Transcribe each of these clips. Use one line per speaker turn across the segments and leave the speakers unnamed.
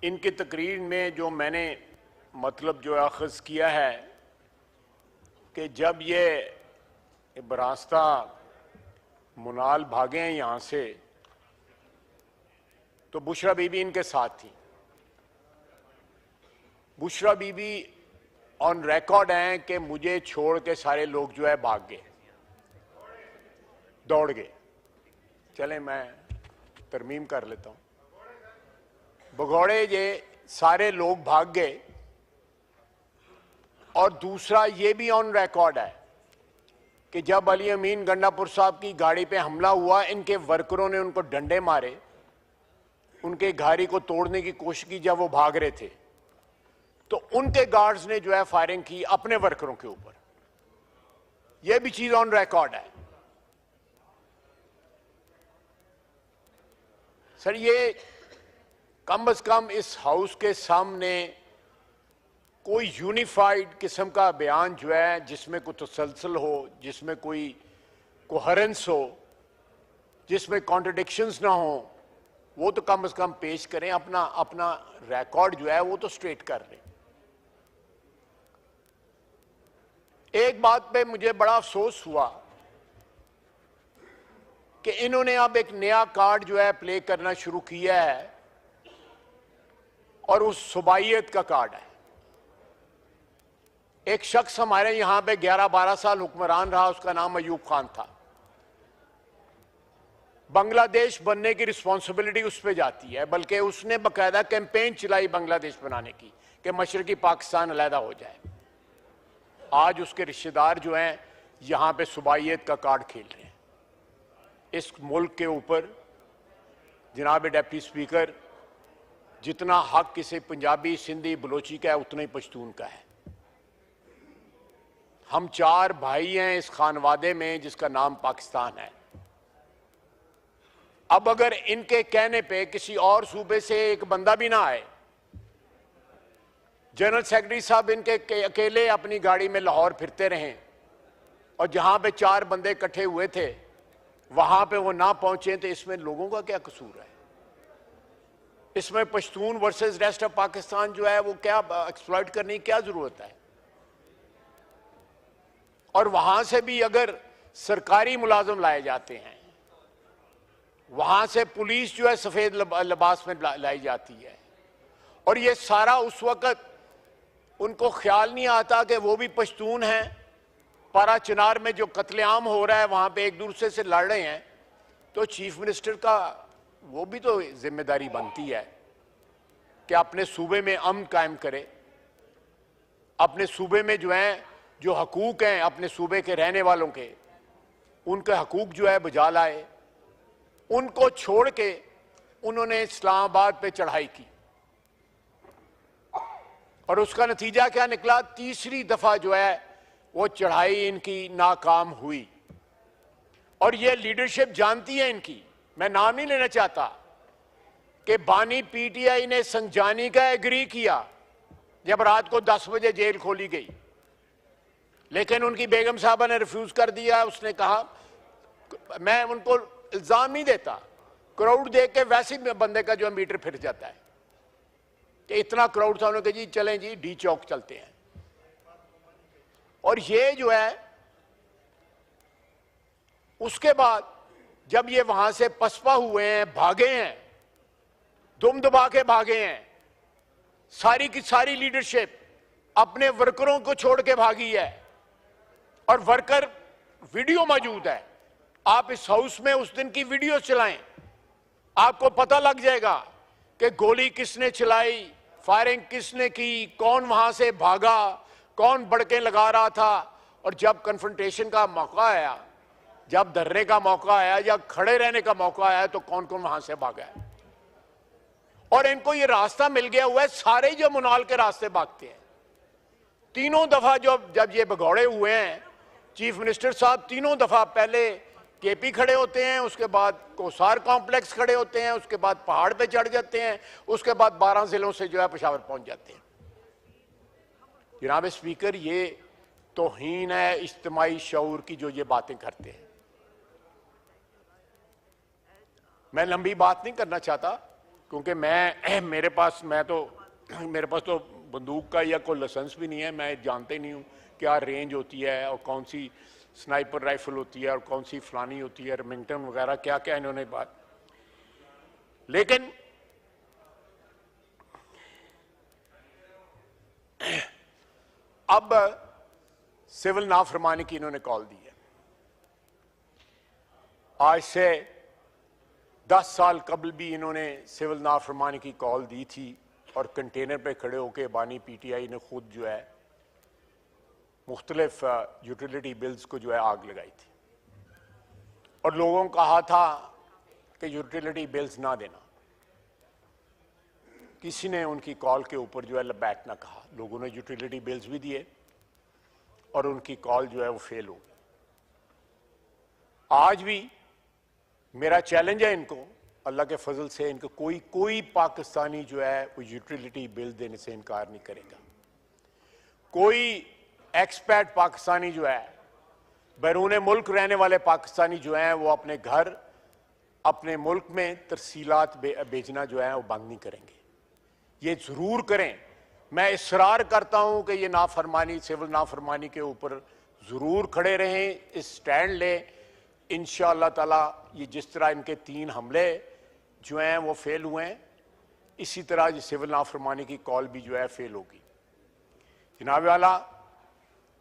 इनकी तकरीर में जो मैंने मतलब जो अखज़ किया है कि जब ये बरास्ता मुनाल भागे हैं यहाँ से, तो बुशरा बीबी इनके साथ थी। बुशरा बीबी ऑन रिकॉर्ड हैं कि मुझे छोड़ के सारे लोग जो है भाग गए, दौड़ गए। चले मैं तरमीम कर लेता हूँ। भगौड़े ये सारे लोग भाग गए। और दूसरा ये भी ऑन रिकॉर्ड है कि जब अली अमीन गंडापुर साहब की गाड़ी पे हमला हुआ, इनके वर्करों ने उनको डंडे मारे, उनके गाड़ी को तोड़ने की कोशिश की जब वो भाग रहे थे, तो उनके गार्ड्स ने जो है फायरिंग की अपने वर्करों के ऊपर। यह भी चीज ऑन रिकॉर्ड है। सर, ये कम से कम इस हाउस के सामने कोई यूनिफाइड किस्म का बयान जो है जिसमें कोई तसलसल हो, जिसमें कोई कोहेरेंस हो, जिसमें कॉन्ट्रडिक्शंस ना हो, वो तो कम से कम पेश करें। अपना अपना रिकॉर्ड जो है वो तो स्ट्रेट कर लें। एक बात पे मुझे बड़ा अफसोस हुआ कि इन्होंने अब एक नया कार्ड जो है प्ले करना शुरू किया है, और उस सुबाइयत का कार्ड है। एक शख्स हमारे यहां पे 11-12 साल हुक्मरान रहा, उसका नाम अयूब खान था। बांग्लादेश बनने की रिस्पॉन्सिबिलिटी उस पर जाती है, बल्कि उसने बाकायदा कैंपेन चलाई बांग्लादेश बनाने की कि मशरकी पाकिस्तान अलहदा हो जाए। आज उसके रिश्तेदार जो हैं यहां पे सुबाइयत का कार्ड खेल रहे हैं। इस मुल्क के ऊपर जनाब डिप्टी स्पीकर, जितना हक किसी पंजाबी, सिंधी, बलोची का है, उतना ही पश्तून का है। हम 4 भाई हैं इस खानवादे में जिसका नाम पाकिस्तान है। अब अगर इनके कहने पे किसी और सूबे से एक बंदा भी ना आए, जनरल सेक्रेटरी साहब इनके अकेले अपनी गाड़ी में लाहौर फिरते रहें, और जहां पे 4 बंदे इकट्ठे हुए थे वहां पे वो ना पहुंचे, तो इसमें लोगों का क्या कसूर है? इसमें Pashtun versus rest of Pakistan जो है वो क्या एक्सप्लॉइट करने की क्या जरूरत है? और वहां से भी अगर सरकारी मुलाजिम लाए जाते हैं, वहां से पुलिस जो है सफेद लिबास में लाई जाती है, और ये सारा उस वक्त उनको ख्याल नहीं आता कि वो भी पश्तून हैं। पारा चिनार में जो कत्लेआम हो रहा है, वहां पे एक दूसरे से लड़ रहे हैं, तो चीफ मिनिस्टर का वो भी तो जिम्मेदारी बनती है कि अपने सूबे में अमन कायम करे, अपने सूबे में जो है जो हकूक हैं अपने सूबे के रहने वालों के, उनके हकूक जो है बजा लाए। उनको छोड़ के उन्होंने इस्लामाबाद पे चढ़ाई की, और उसका नतीजा क्या निकला? तीसरी दफा जो है वो चढ़ाई इनकी नाकाम हुई। और ये लीडरशिप जानती है इनकी, मैं नाम नहीं लेना चाहता, कि बानी पीटीआई ने संजानी का एग्री किया जब रात को 10 बजे जेल खोली गई, लेकिन उनकी बेगम साहबा ने रिफ्यूज कर दिया। उसने कहा, मैं उनको इल्जाम नहीं देता, क्राउड देख के वैसे बंदे का जो मीटर फिर जाता है कि इतना क्राउड था, उन्होंने कहा जी चलें जी डी चौक चलते हैं। और ये जो है उसके बाद जब ये वहां से पसपा हुए हैं, भागे हैं, दुम दबा के भागे हैं, सारी की सारी लीडरशिप अपने वर्करों को छोड़ के भागी है। और वर्कर वीडियो मौजूद है, आप इस हाउस में उस दिन की वीडियो चलाएं, आपको पता लग जाएगा कि गोली किसने चलाई, फायरिंग किसने की, कौन वहां से भागा, कौन बड़के लगा रहा था। और जब कन्फ्रंटेशन का मौका आया, जब धरने का मौका आया या खड़े रहने का मौका आया, तो कौन कौन वहां से भागा है। और इनको ये रास्ता मिल गया हुआ है, सारे जो मुनाल के रास्ते भागते हैं। तीनों दफा जब ये भगौड़े हुए हैं, चीफ मिनिस्टर साहब तीनों दफा पहले केपी खड़े होते हैं, उसके बाद कोसार कॉम्प्लेक्स खड़े होते हैं, उसके बाद पहाड़ पे चढ़ जाते हैं, उसके बाद 12 जिलों से जो है पेशावर पहुंच जाते हैं। जनाब स्पीकर, ये तौहीन है इज्तिमाई शऊर की जो ये बातें करते हैं। मैं लंबी बात नहीं करना चाहता, क्योंकि मेरे पास तो बंदूक का या कोई लाइसेंस भी नहीं है, मैं जानते ही नहीं हूँ क्या रेंज होती है और कौन सी स्नाइपर राइफल होती है और कौन सी फलानी होती है, रेमिंगटन वगैरह क्या क्या इन्होंने बात। लेकिन अब सिविल नाफरमानी की इन्होंने कॉल दी है। आज से 10 साल कबल भी इन्होंने सिविल नाफरमानी की कॉल दी थी और कंटेनर पे खड़े होकर बानी पीटीआई ने खुद जो है मुख्तलिफ यूटिलिटी बिल्स को जो है आग लगाई थी और लोगों को कहा था कि यूटिलिटी बिल्स ना देना। किसी ने उनकी कॉल के ऊपर जो है बैठना कहा, लोगों ने यूटिलिटी बिल्स भी दिए और उनकी कॉल जो है वो फेल हो गई। आज भी मेरा चैलेंज है इनको, अल्लाह के फजल से इनको कोई पाकिस्तानी जो है वो यूटिलिटी बिल देने से इनकार नहीं करेगा। कोई एक्सपैट पाकिस्तानी जो है, बैरून मुल्क रहने वाले पाकिस्तानी जो हैं वो अपने घर अपने मुल्क में तरसीलात बेचना जो है वो बंद नहीं करेंगे। ये जरूर करें। मैं इसरार करता हूं कि ये नाफरमानी, सिविल नाफरमानी के ऊपर जरूर खड़े रहें, इस स्टैंड लें। इंशाअल्लाह ताला ये जिस तरह इनके 3 हमले जो हैं वो फेल हुए हैं, इसी तरह ये सिविल नाफरमानी की कॉल भी जो है फेल होगी। जनाब वाला,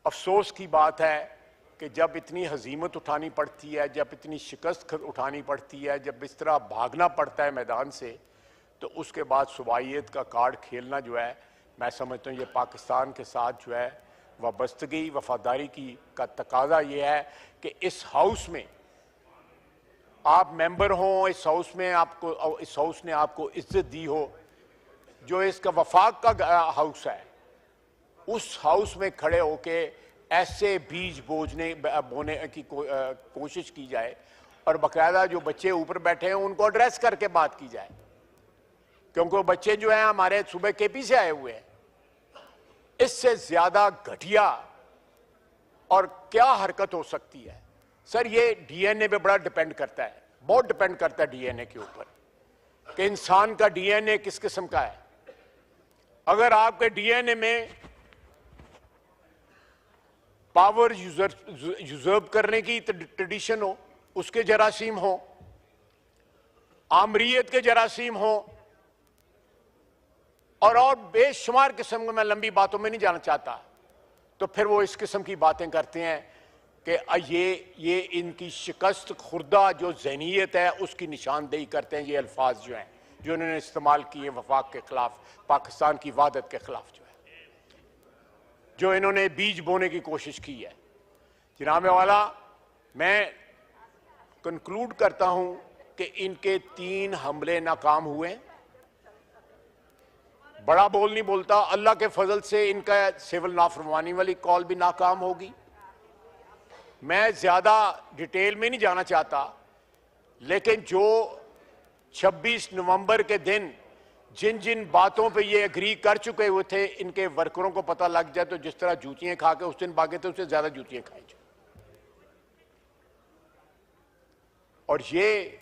अफसोस की बात है कि जब इतनी हजीमत उठानी पड़ती है, जब इतनी शिकस्त उठानी पड़ती है, जब इस तरह भागना पड़ता है मैदान से, तो उसके बाद सुबाइयत का कार्ड खेलना जो है, मैं समझता हूँ ये पाकिस्तान के साथ जो है वाबस्तगी वफादारी की का तकाजा ये है कि इस हाउस में आप मेंबर हों, इस हाउस ने आपको इज्जत दी हो, जो इसका वफाक का हाउस है, उस हाउस में खड़े होके ऐसे बीज बोने की कोशिश की जाए और बाकायदा जो बच्चे ऊपर बैठे हैं उनको एड्रेस करके बात की जाए, क्योंकि वो बच्चे जो हैं हमारे सूबे केपी से आए हुए हैं। इससे ज्यादा घटिया और क्या हरकत हो सकती है? सर, ये डीएनए पे बड़ा डिपेंड करता है, बहुत डिपेंड करता है डीएनए के ऊपर कि इंसान का डीएनए किस किस्म का है। अगर आपके डीएनए में पावर यूजर्व करने की ट्रेडिशन हो, उसके जरासीम हो, आमरीयत के जरासीम हो और बेशुमार किस्म को, मैं लंबी बातों में नहीं जाना चाहता, तो फिर वो इस किस्म की बातें करते हैं कि ये इनकी शिकस्त खुर्दा जो ज़हनीयत है उसकी निशानदेही करते हैं। ये अल्फाज जो हैं जो उन्होंने इस्तेमाल किए वफाक के खिलाफ, पाकिस्तान की वादत के खिलाफ जो है, जो इन्होंने बीज बोने की कोशिश की है। जनाब वाला, मैं कंक्लूड करता हूं कि इनके 3 हमले नाकाम हुए। बड़ा बोल नहीं बोलता, अल्लाह के फजल से इनका सिविल नाफरमानी वाली कॉल भी नाकाम होगी। मैं ज्यादा डिटेल में नहीं जाना चाहता, लेकिन जो 26 नवंबर के दिन जिन जिन बातों पे ये एग्री कर चुके हुए थे, इनके वर्करों को पता लग जाए तो जिस तरह जूतियां खा के उस दिन भागे थे, उससे ज्यादा जूतियां खाई जाए। और ये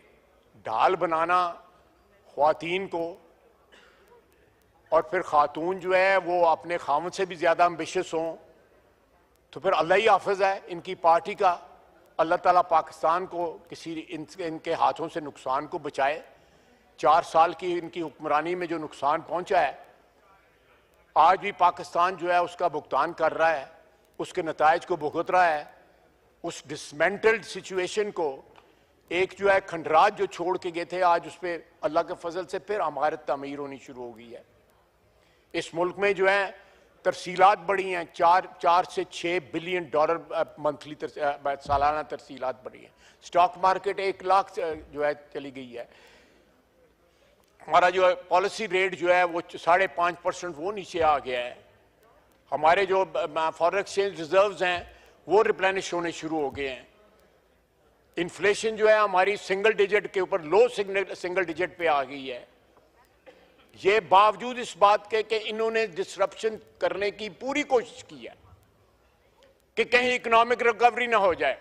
ढाल बनाना ख्वातीन को, और फिर खातून जो है वो अपने खामद से भी ज्यादा एम्बिशियस हों, तो फिर अल्लाह ही हाफिज है इनकी पार्टी का। अल्लाह ताला पाकिस्तान को इनके हाथों से नुकसान को बचाए। 4 साल की इनकी हुक्मरानी में जो नुकसान पहुंचा है, आज भी पाकिस्तान जो है उसका भुगतान कर रहा है, उसके नतायज को भुगत रहा है। उस डिसमेंटल्ड सिचुएशन को, एक जो है खंडरात जो छोड़ के गए थे, आज उस पर अल्लाह के फजल से फिर हमारत तमीर होनी शुरू हो गई है। इस मुल्क में जो है तरसीलात बढ़ी हैं, 4 से 6 बिलियन डॉलर मंथली सालाना तरसीलात बढ़ी हैं। स्टॉक मार्केट 1 लाख जो है चली गई है। हमारा जो है पॉलिसी रेट जो है वो 5.5% वो नीचे आ गया है। हमारे जो फॉरेन एक्सचेंज रिजर्व्स हैं वो रिप्लेनिश होने शुरू हो गए हैं। इन्फ्लेशन जो है हमारी सिंगल डिजिट के ऊपर, लो सिंगल डिजिट पे आ गई है। ये बावजूद इस बात के कि इन्होंने डिसरप्शन करने की पूरी कोशिश की है कि कहीं इकोनॉमिक रिकवरी ना हो जाए।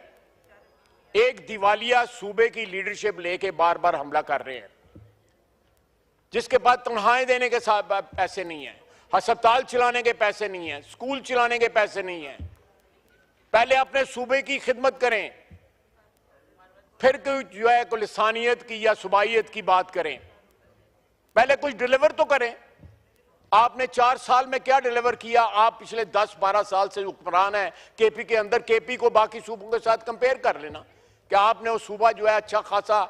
एक दिवालिया सूबे की लीडरशिप लेके बार बार हमला कर रहे हैं। जिसके पास तनख्वाहें देने के साथ पैसे नहीं है, अस्पताल चलाने के पैसे नहीं है, स्कूल चलाने के पैसे नहीं है। पहले अपने सूबे की खिदमत करें, फिर जो है कोई लिसानियत की या सुबाइयत की बात करें। पहले कुछ डिलीवर तो करें। आपने 4 साल में क्या डिलीवर किया? आप पिछले 10-12 साल से हुक्मरान है केपी के अंदर। केपी को बाकी सूबों के साथ कंपेयर कर लेना। क्या आपने वो सूबा जो है अच्छा खासा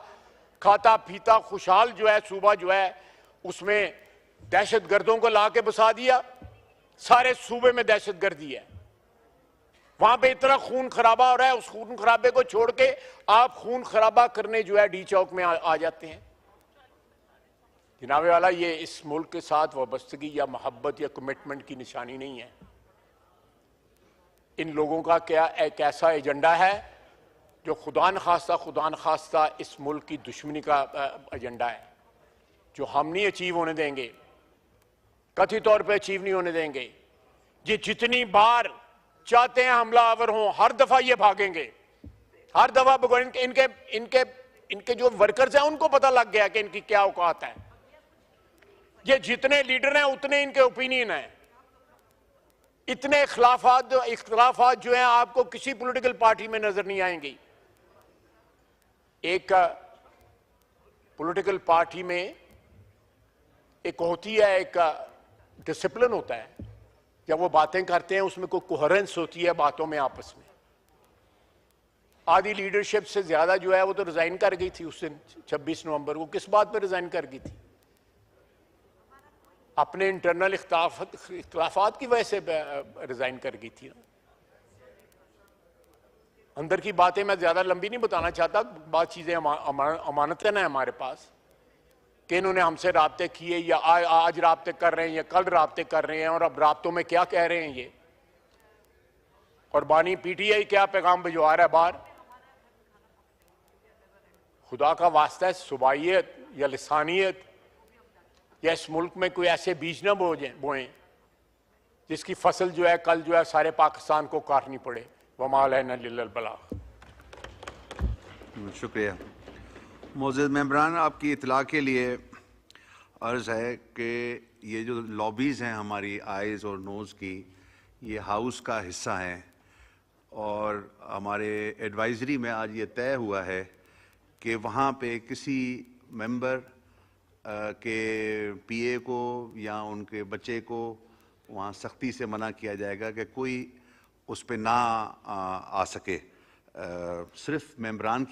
खाता पीता खुशहाल जो है सूबा जो है उसमें दहशतगर्दों को ला के बसा दिया? सारे सूबे में दहशतगर्दी है, वहां पे इतना खून खराबा हो रहा है। उस खून खराबे को छोड़ के आप खून खराबा करने जो है डी चौक में आ जाते हैं। जनाबे वाला, ये इस मुल्क के साथ वाबस्तगी या मोहब्बत या कमिटमेंट की निशानी नहीं है। इन लोगों का क्या एक ऐसा एजेंडा है जो खुदा न खास्ता इस मुल्क की दुश्मनी का एजेंडा है, जो हम नहीं अचीव होने देंगे, कथित तौर पे अचीव नहीं होने देंगे। ये जितनी बार चाहते हैं हमला आवर हों, हर दफा ये भागेंगे, हर दफा इनके इनके इनके जो वर्कर्स हैं उनको पता लग गया कि इनकी क्या औकात है। ये जितने लीडर हैं उतने इनके ओपिनियन हैं। इतने इख्तलाफात जो हैं आपको किसी पॉलिटिकल पार्टी में नजर नहीं आएंगी। एक पॉलिटिकल पार्टी में एक होती है, एक डिसिप्लिन होता है। जब वो बातें करते हैं उसमें कोई कोहेरेंस होती है बातों में आपस में। आधी लीडरशिप से ज्यादा जो है वो तो रिजाइन कर गई थी उस दिन 26 नवंबर को। किस बात पे रिजाइन कर गई थी? अपने इंटरनल इख्तलाफात की वजह से रिजाइन कर गई थी। अंदर की बातें मैं ज्यादा लंबी नहीं बताना चाहता, बहुत चीजें अमानतन है हमारे पास कि इन्होंने हमसे राब्ते किए या आज राब्ते कर रहे हैं या कल राब्ते कर रहे हैं और अब राब्तों में क्या कह रहे हैं ये। और बानी पीटीआई क्या पैगाम भिजवा रहा है बाहर? खुदा का वास्ता है, सुबाइयत या लिसानियत या इस मुल्क में कोई ऐसे बीज न बोएं जिसकी फसल जो है कल जो है सारे पाकिस्तान को काटनी पड़े। वमाल है न बला।
शुक्रिया। मोअज़्ज़ज़ मेंबरान, आपकी इत्तला के लिए अर्ज़ है कि ये जो लॉबीज़ हैं हमारी आइज़ और नोज़ की, ये हाउस का हिस्सा हैं और हमारे एडवाइज़री में आज ये तय हुआ है कि वहाँ पे किसी मेंबर के पीए को या उनके बच्चे को वहाँ सख्ती से मना किया जाएगा कि कोई उस पे ना आ सके। सिर्फ मेंबरान